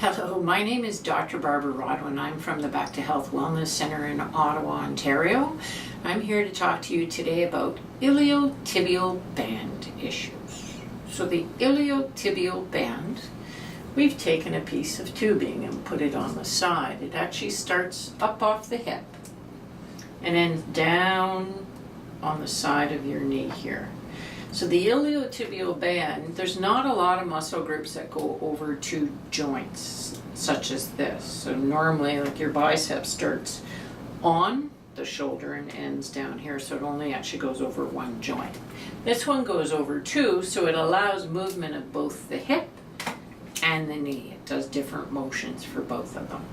Hello, my name is Dr. Barbara Rodwin. I'm from the Back to Health Wellness Center in Ottawa, Ontario. I'm here to talk to you today about iliotibial band issues. So the iliotibial band, we've taken a piece of tubing and put it on the side. It actually starts up off the hip and ends down on the side of your knee here. So the iliotibial band, there's not a lot of muscle groups that go over two joints, such as this. So normally, like your bicep starts on the shoulder and ends down here, so it only actually goes over one joint. This one goes over two, so it allows movement of both the hip and the knee. It does different motions for both of them.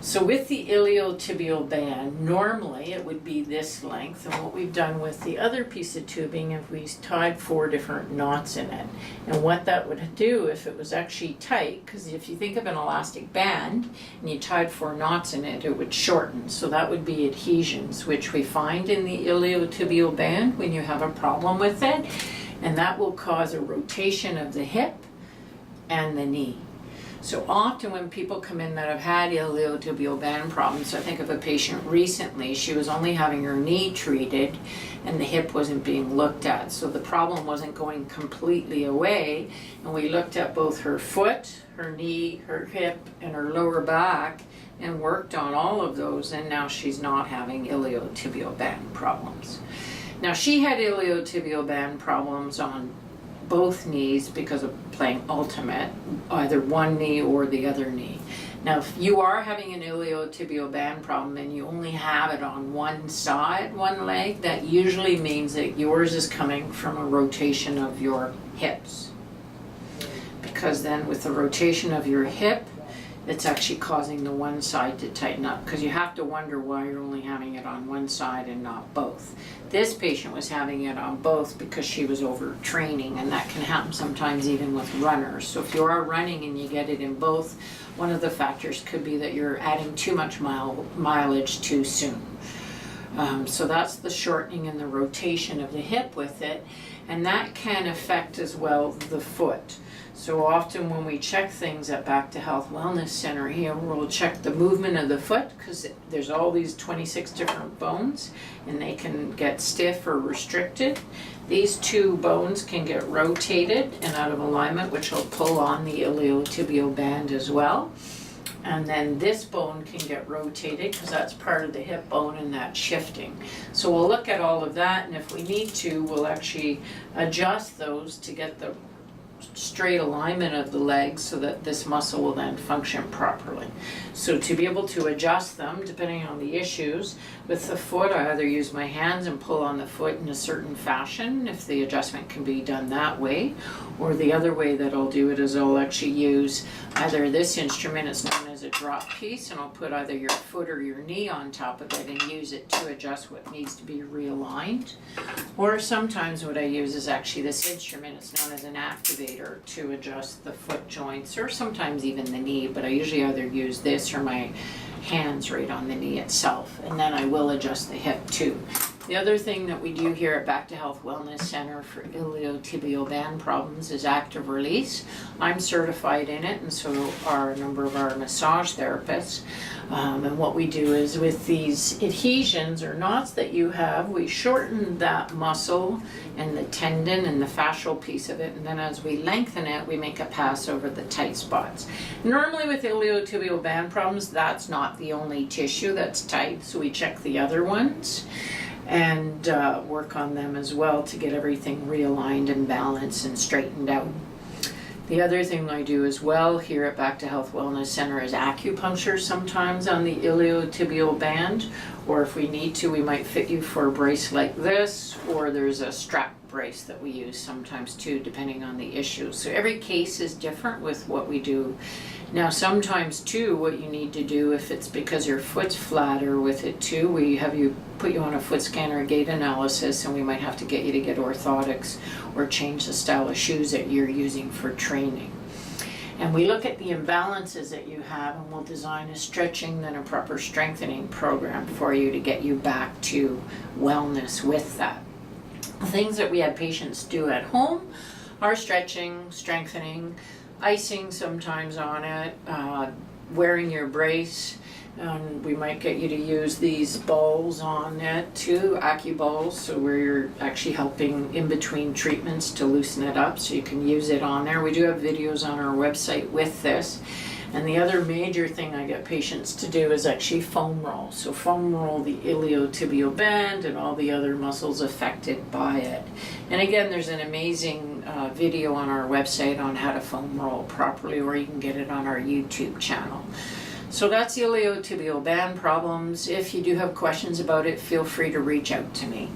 So with the iliotibial band, normally it would be this length, and what we've done with the other piece of tubing is we tied 4 different knots in it. And what that would do if it was actually tight, because if you think of an elastic band and you tied 4 knots in it, it would shorten. So that would be adhesions, which we find in the iliotibial band when you have a problem with it, and that will cause a rotation of the hip and the knee. So often when people come in that have had iliotibial band problems, I think of a patient recently, she was only having her knee treated and the hip wasn't being looked at. So the problem wasn't going completely away, and we looked at both her foot, her knee, her hip, and her lower back and worked on all of those, and now she's not having iliotibial band problems. Now she had iliotibial band problems on both knees because of playing ultimate, either one knee or the other knee. Now if you are having an iliotibial band problem and you only have it on one side, one leg, that usually means that yours is coming from a rotation of your hips. Because then with the rotation of your hip, it's actually causing the one side to tighten up, because you have to wonder why you're only having it on one side and not both. This patient was having it on both because she was overtraining, and that can happen sometimes even with runners. So if you are running and you get it in both, one of the factors could be that you're adding too much mileage too soon. So that's the shortening and the rotation of the hip with it, and that can affect as well the foot. So often when we check things at Back to Health Wellness Center here, we'll check the movement of the foot, because there's all these 26 different bones and they can get stiff or restricted. These 2 bones can get rotated and out of alignment, which will pull on the iliotibial band as well. And then this bone can get rotated because that's part of the hip bone and that's shifting. So we'll look at all of that, and if we need to, we'll actually adjust those to get the straight alignment of the legs so that this muscle will then function properly. So to be able to adjust them depending on the issues, with the foot I either use my hands and pull on the foot in a certain fashion if the adjustment can be done that way, or the other way that I'll do it is I'll actually use either this instrument, it's known as a drop piece, and I'll put either your foot or your knee on top of it and use it to adjust what needs to be realigned. Or sometimes what I use is actually this instrument, it's known as an activator, to adjust the foot joints or sometimes even the knee, but I usually either use this or my hands right on the knee itself, and then I will adjust the hip too. The other thing that we do here at Back to Health Wellness Center for iliotibial band problems is active release. I'm certified in it, and so are a number of our massage therapists. And what we do is with these adhesions or knots that you have, we shorten that muscle and the tendon and the fascial piece of it, and then as we lengthen it, we make a pass over the tight spots. Normally with iliotibial band problems, that's not the only tissue that's tight, so we check the other ones and work on them as well to get everything realigned and balanced and straightened out. The other thing I do as well here at Back to Health Wellness Center is acupuncture sometimes on the iliotibial band, or if we need to, we might fit you for a brace like this, or there's a strap brace that we use sometimes too, depending on the issue. So every case is different with what we do. Now sometimes too, what you need to do, if it's because your foot's flatter with it too, we have you put you on a foot scanner gait analysis, and we might have to get you to get orthotics or change the style of shoes that you're using for training. And we look at the imbalances that you have, and we'll design a stretching then a proper strengthening program for you to get you back to wellness with that. The things that we have patients do at home are stretching, strengthening, icing sometimes on it, wearing your brace. We might get you to use these balls on it too, AccuBalls, so where you're actually helping in between treatments to loosen it up, so you can use it on there. We do have videos on our website with this. And the other major thing I get patients to do is actually foam roll. So foam roll the iliotibial band and all the other muscles affected by it. And again, there's an amazing video on our website on how to foam roll properly, or you can get it on our YouTube channel. So that's the iliotibial band problems. If you do have questions about it, feel free to reach out to me.